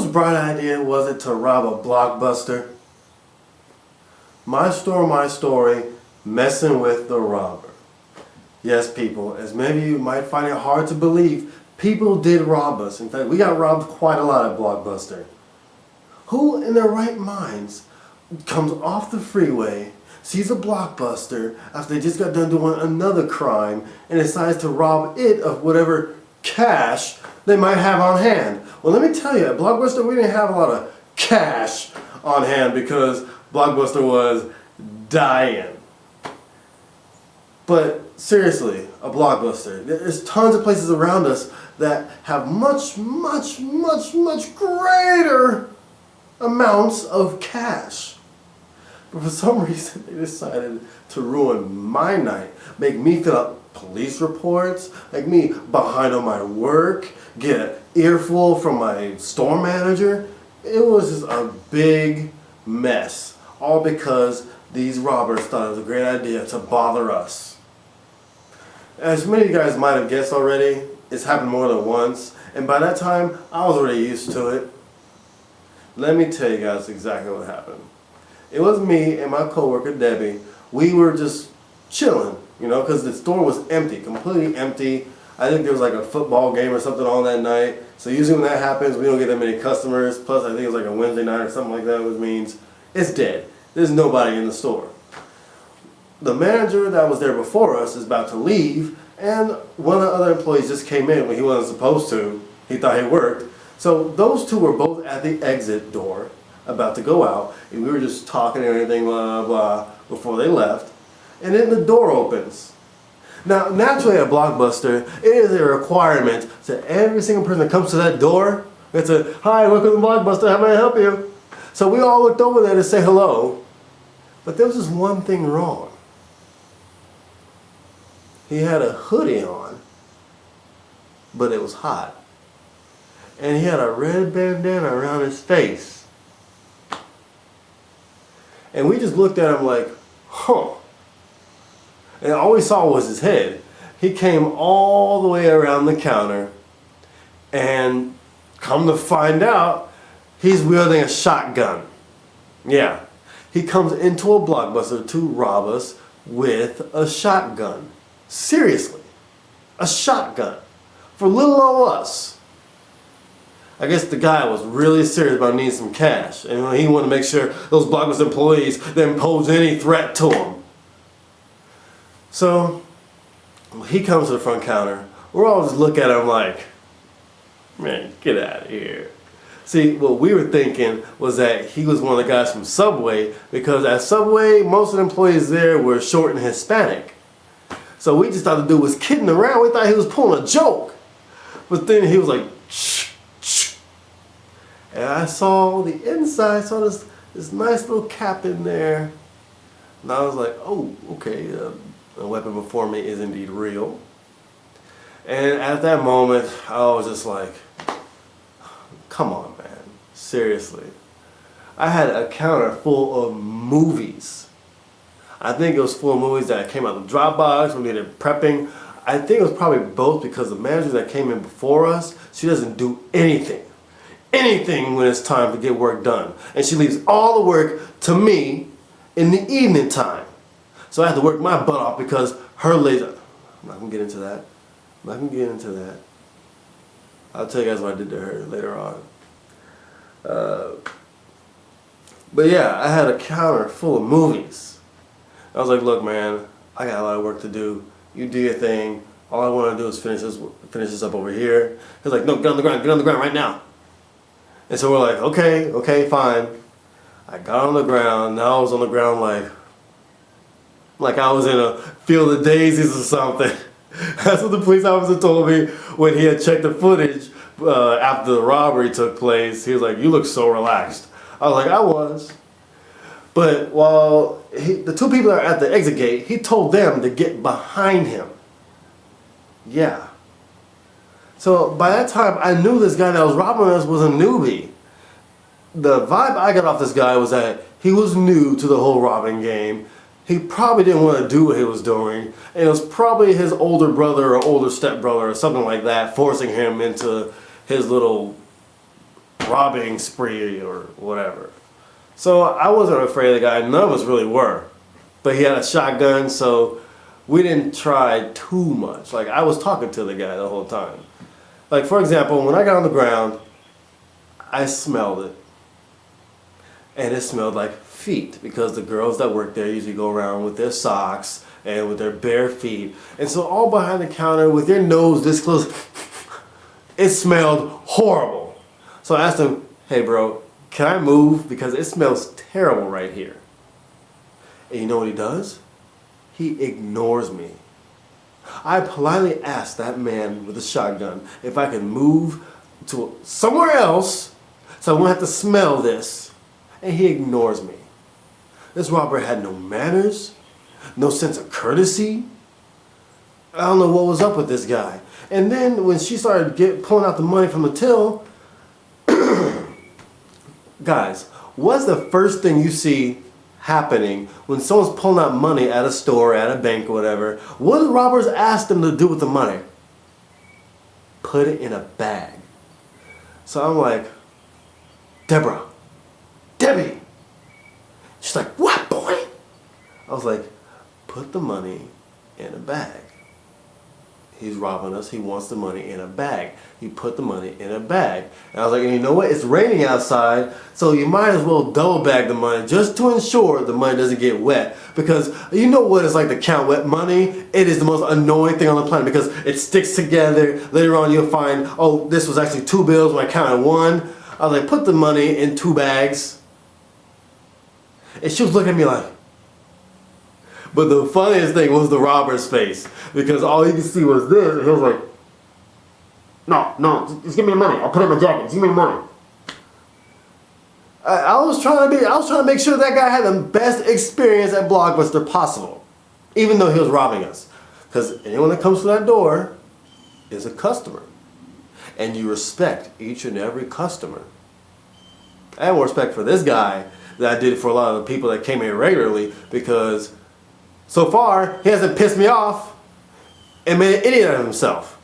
bright idea was it to rob a Blockbuster? My store, my story, messing with the robber. Yes, people, as many of you might find it hard to believe, people did rob us. In fact, we got robbed quite a lot at Blockbuster. Who in their right minds comes off the freeway, sees a Blockbuster after they just got done doing another crime, and decides to rob it of whatever cash they might have on hand? Well, let me tell you, at Blockbuster we didn't have a lot of cash on hand because Blockbuster was dying. But seriously, a Blockbuster. There's tons of places around us that have much greater amounts of cash. But for some reason, they decided to ruin my night, make me fill out police reports, make me behind on my work, get an earful from my store manager. It was just a big mess, all because these robbers thought it was a great idea to bother us. As many of you guys might have guessed already, it's happened more than once, and by that time, I was already used to it. Let me tell you guys exactly what happened. It was me and my coworker Debbie. We were just chilling, you know, because the store was empty, completely empty. I think there was like a football game or something on that night. So usually when that happens, we don't get that many customers. Plus, I think it was like a Wednesday night or something like that, which means it's dead. There's nobody in the store. The manager that was there before us is about to leave, and one of the other employees just came in when he wasn't supposed to. He thought he worked. So those two were both at the exit door, about to go out, and we were just talking and everything, blah, blah, before they left. And then the door opens. Now, naturally at Blockbuster, it is a requirement that every single person that comes to that door, it's a, "Hi, welcome to Blockbuster, how may I help you?" So we all looked over there to say hello, but there was just one thing wrong. He had a hoodie on, but it was hot. And he had a red bandana around his face. And we just looked at him like, huh. And all we saw was his head. He came all the way around the counter, and come to find out, he's wielding a shotgun. Yeah, he comes into a Blockbuster to rob us with a shotgun. Seriously, a shotgun for little old us. I guess the guy was really serious about needing some cash, and he wanted to make sure those Blockbuster employees didn't pose any threat to him. So he comes to the front counter. We're all just looking at him like, man, get out of here. See, what we were thinking was that he was one of the guys from Subway, because at Subway, most of the employees there were short and Hispanic. So we just thought the dude was kidding around. We thought he was pulling a joke. But then he was like, shh, shh. And I saw the inside, saw this nice little cap in there. And I was like, oh, okay, the weapon before me is indeed real. And at that moment, I was just like, come on, man, seriously. I had a counter full of movies. I think it was full of movies that came out of the Dropbox, we needed prepping. I think it was probably both, because the manager that came in before us, she doesn't do anything when it's time to get work done. And she leaves all the work to me in the evening time. So I have to work my butt off because her lazy. I'm not gonna get into that. I'll tell you guys what I did to her later on. But yeah, I had a counter full of movies. I was like, look, man, I got a lot of work to do. You do your thing. All I want to do is finish this up over here. He's like, no, get on the ground right now. And so we're like, okay, fine. I got on the ground. Now I was on the ground like I was in a field of daisies or something. That's what the police officer told me when he had checked the footage after the robbery took place. He was like, you look so relaxed. I was like, I was. But while the two people that are at the exit gate, he told them to get behind him. Yeah. So by that time, I knew this guy that was robbing us was a newbie. The vibe I got off this guy was that he was new to the whole robbing game. He probably didn't want to do what he was doing, and it was probably his older brother or older stepbrother or something like that forcing him into his little robbing spree or whatever. So I wasn't afraid of the guy. None of us really were. But he had a shotgun, so we didn't try too much. Like, I was talking to the guy the whole time. Like, for example, when I got on the ground, I smelled it. And it smelled like feet, because the girls that work there usually go around with their socks and with their bare feet. And so all behind the counter with their nose this close, it smelled horrible. So I asked him, hey bro, can I move? Because it smells terrible right here. And you know what he does? He ignores me. I politely asked that man with the shotgun if I could move to somewhere else so I wouldn't have to smell this. And he ignores me. This robber had no manners, no sense of courtesy. I don't know what was up with this guy. And then when she started pulling out the money from the till, guys, what's the first thing you see happening when someone's pulling out money at a store, at a bank or whatever? What do robbers ask them to do with the money? Put it in a bag. So I'm like, Debbie. She's like, what, boy? I was like, put the money in a bag. He's robbing us. He wants the money in a bag. He put the money in a bag. And I was like, and you know what? It's raining outside, so you might as well double bag the money just to ensure the money doesn't get wet. Because you know what it's like to count wet money? It is the most annoying thing on the planet because it sticks together. Later on you'll find, oh, this was actually 2 bills when I counted 1. I was like, put the money in 2 bags. And she was looking at me like, but the funniest thing was the robber's face, because all you could see was this, and he was like, no, just give me the money. I'll put it in my jacket. Just give me the money. I was trying to make sure that guy had the best experience at Blockbuster possible, even though he was robbing us. Because anyone that comes through that door is a customer, and you respect each and every customer. I have more respect for this guy than I did for a lot of the people that came here regularly, because so far he hasn't pissed me off and made an idiot of himself.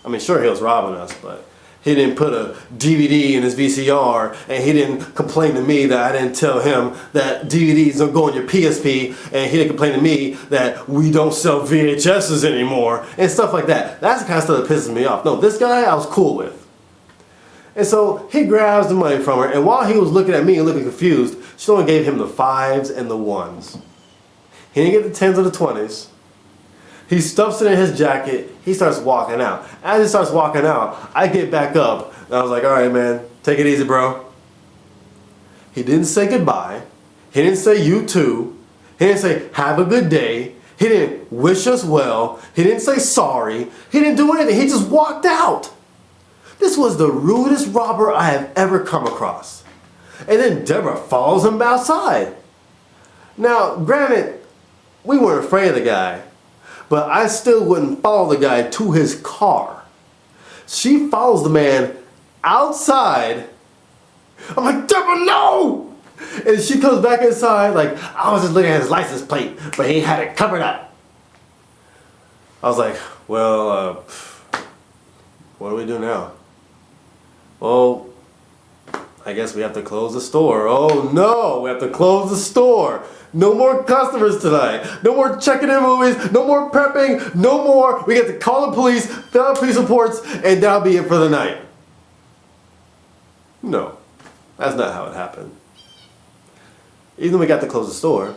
I mean, sure, he was robbing us, but he didn't put a DVD in his VCR, and he didn't complain to me that I didn't tell him that DVDs don't go on your PSP, and he didn't complain to me that we don't sell VHSs anymore, and stuff like that. That's the kind of stuff that pisses me off. No, this guy I was cool with. And so he grabs the money from her, and while he was looking at me and looking confused, she only gave him the 5s and the 1s. He didn't get the 10s or the 20s. He stuffs it in his jacket. He starts walking out. As he starts walking out, I get back up, and I was like, all right, man, take it easy, bro. He didn't say goodbye. He didn't say you too. He didn't say have a good day. He didn't wish us well. He didn't say sorry. He didn't do anything. He just walked out. This was the rudest robber I have ever come across. And then Deborah follows him outside. Now, granted, we weren't afraid of the guy, but I still wouldn't follow the guy to his car. She follows the man outside. I'm like, Deborah, no! And she comes back inside like, I was just looking at his license plate, but he had it covered up. I was like, well, what do we do now? Well, I guess we have to close the store. Oh no, we have to close the store. No more customers tonight. No more checking in movies. No more prepping. No more. We get to call the police, fill out police reports, and that'll be it for the night. No, that's not how it happened. Even though we got to close the store,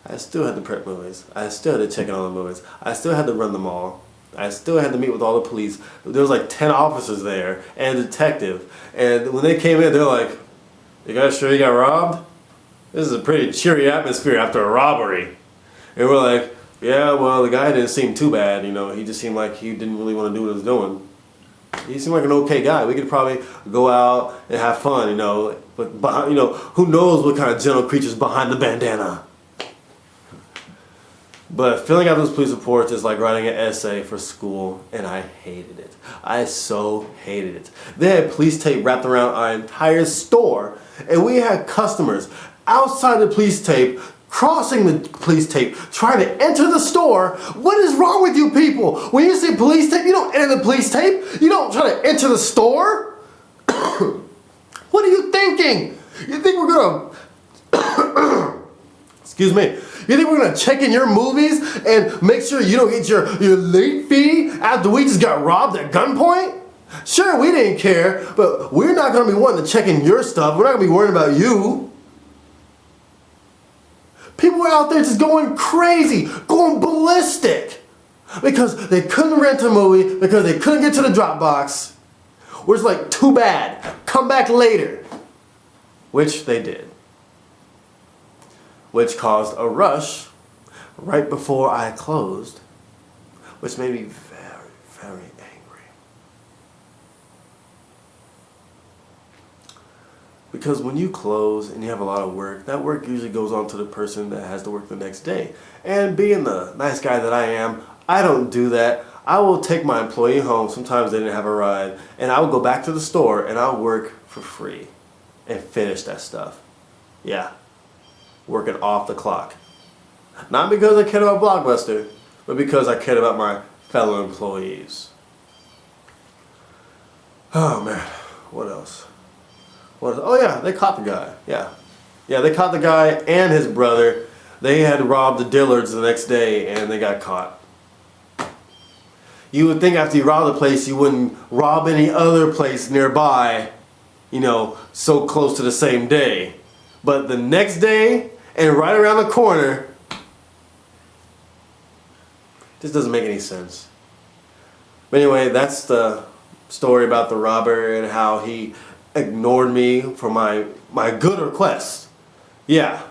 I still had to prep movies. I still had to check in on the movies. I still had to run them all. I still had to meet with all the police. There was like 10 officers there and a detective. And when they came in, they're like, you guys sure you got robbed? This is a pretty cheery atmosphere after a robbery. And we're like, yeah, well, the guy didn't seem too bad. You know, he just seemed like he didn't really want to do what he was doing. He seemed like an okay guy. We could probably go out and have fun, you know. But behind, you know, who knows what kind of gentle creatures behind the bandana. But filling out those police reports is like writing an essay for school, and I hated it. I so hated it. They had police tape wrapped around our entire store, and we had customers outside the police tape, crossing the police tape, trying to enter the store. What is wrong with you people? When you see police tape, you don't enter the police tape. You don't try to enter the store. What are you thinking? You think we're gonna excuse me, you think we're gonna check in your movies and make sure you don't get your late fee after we just got robbed at gunpoint? Sure, we didn't care, but we're not gonna be wanting to check in your stuff. We're not gonna be worrying about you. People were out there just going crazy, going ballistic, because they couldn't rent a movie, because they couldn't get to the Dropbox. We're just like, too bad, come back later. Which they did. Which caused a rush right before I closed, which made me very, very angry. Because when you close and you have a lot of work, that work usually goes on to the person that has to work the next day. And being the nice guy that I am, I don't do that. I will take my employee home, sometimes they didn't have a ride, and I will go back to the store and I'll work for free and finish that stuff. Yeah, working off the clock. Not because I cared about Blockbuster, but because I cared about my fellow employees. Oh man, what else? Oh yeah, they caught the guy. Yeah, they caught the guy and his brother. They had robbed the Dillards the next day and they got caught. You would think after you rob the place, you wouldn't rob any other place nearby, you know, so close to the same day. But the next day, and right around the corner, this doesn't make any sense. But anyway, that's the story about the robber and how he ignored me for my good request. Yeah.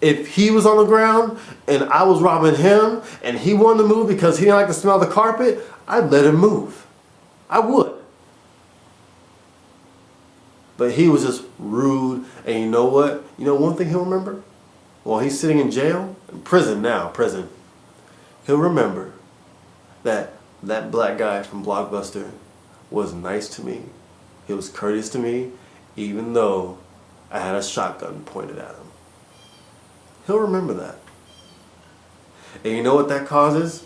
If he was on the ground and I was robbing him and he wanted to move because he didn't like the smell of the carpet, I'd let him move. I would. But he was just rude, and you know what? You know one thing he'll remember? While he's sitting in jail, in prison now, prison, he'll remember that that black guy from Blockbuster was nice to me. He was courteous to me, even though I had a shotgun pointed at him. He'll remember that. And you know what that causes?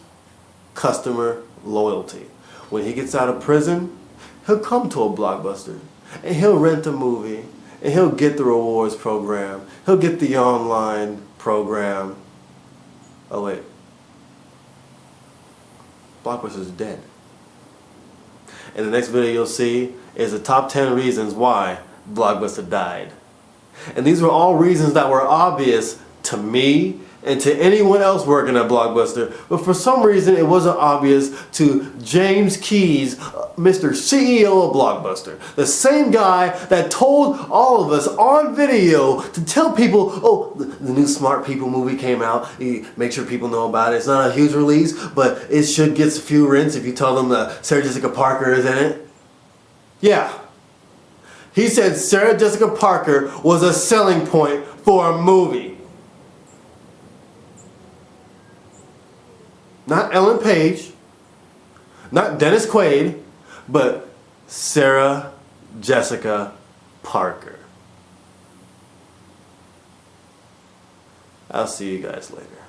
Customer loyalty. When he gets out of prison, he'll come to a Blockbuster and he'll rent a movie and he'll get the rewards program. He'll get the online program. Oh wait. Blockbuster's dead. And the next video you'll see is the top 10 reasons why Blockbuster died. And these were all reasons that were obvious to me and to anyone else working at Blockbuster, but for some reason it wasn't obvious to James Keys, Mr. CEO of Blockbuster. The same guy that told all of us on video to tell people, oh, the new Smart People movie came out, make sure people know about it. It's not a huge release, but it should get a few rents if you tell them that Sarah Jessica Parker is in it. Yeah. He said Sarah Jessica Parker was a selling point for a movie. Not Ellen Page, not Dennis Quaid, but Sarah Jessica Parker. I'll see you guys later.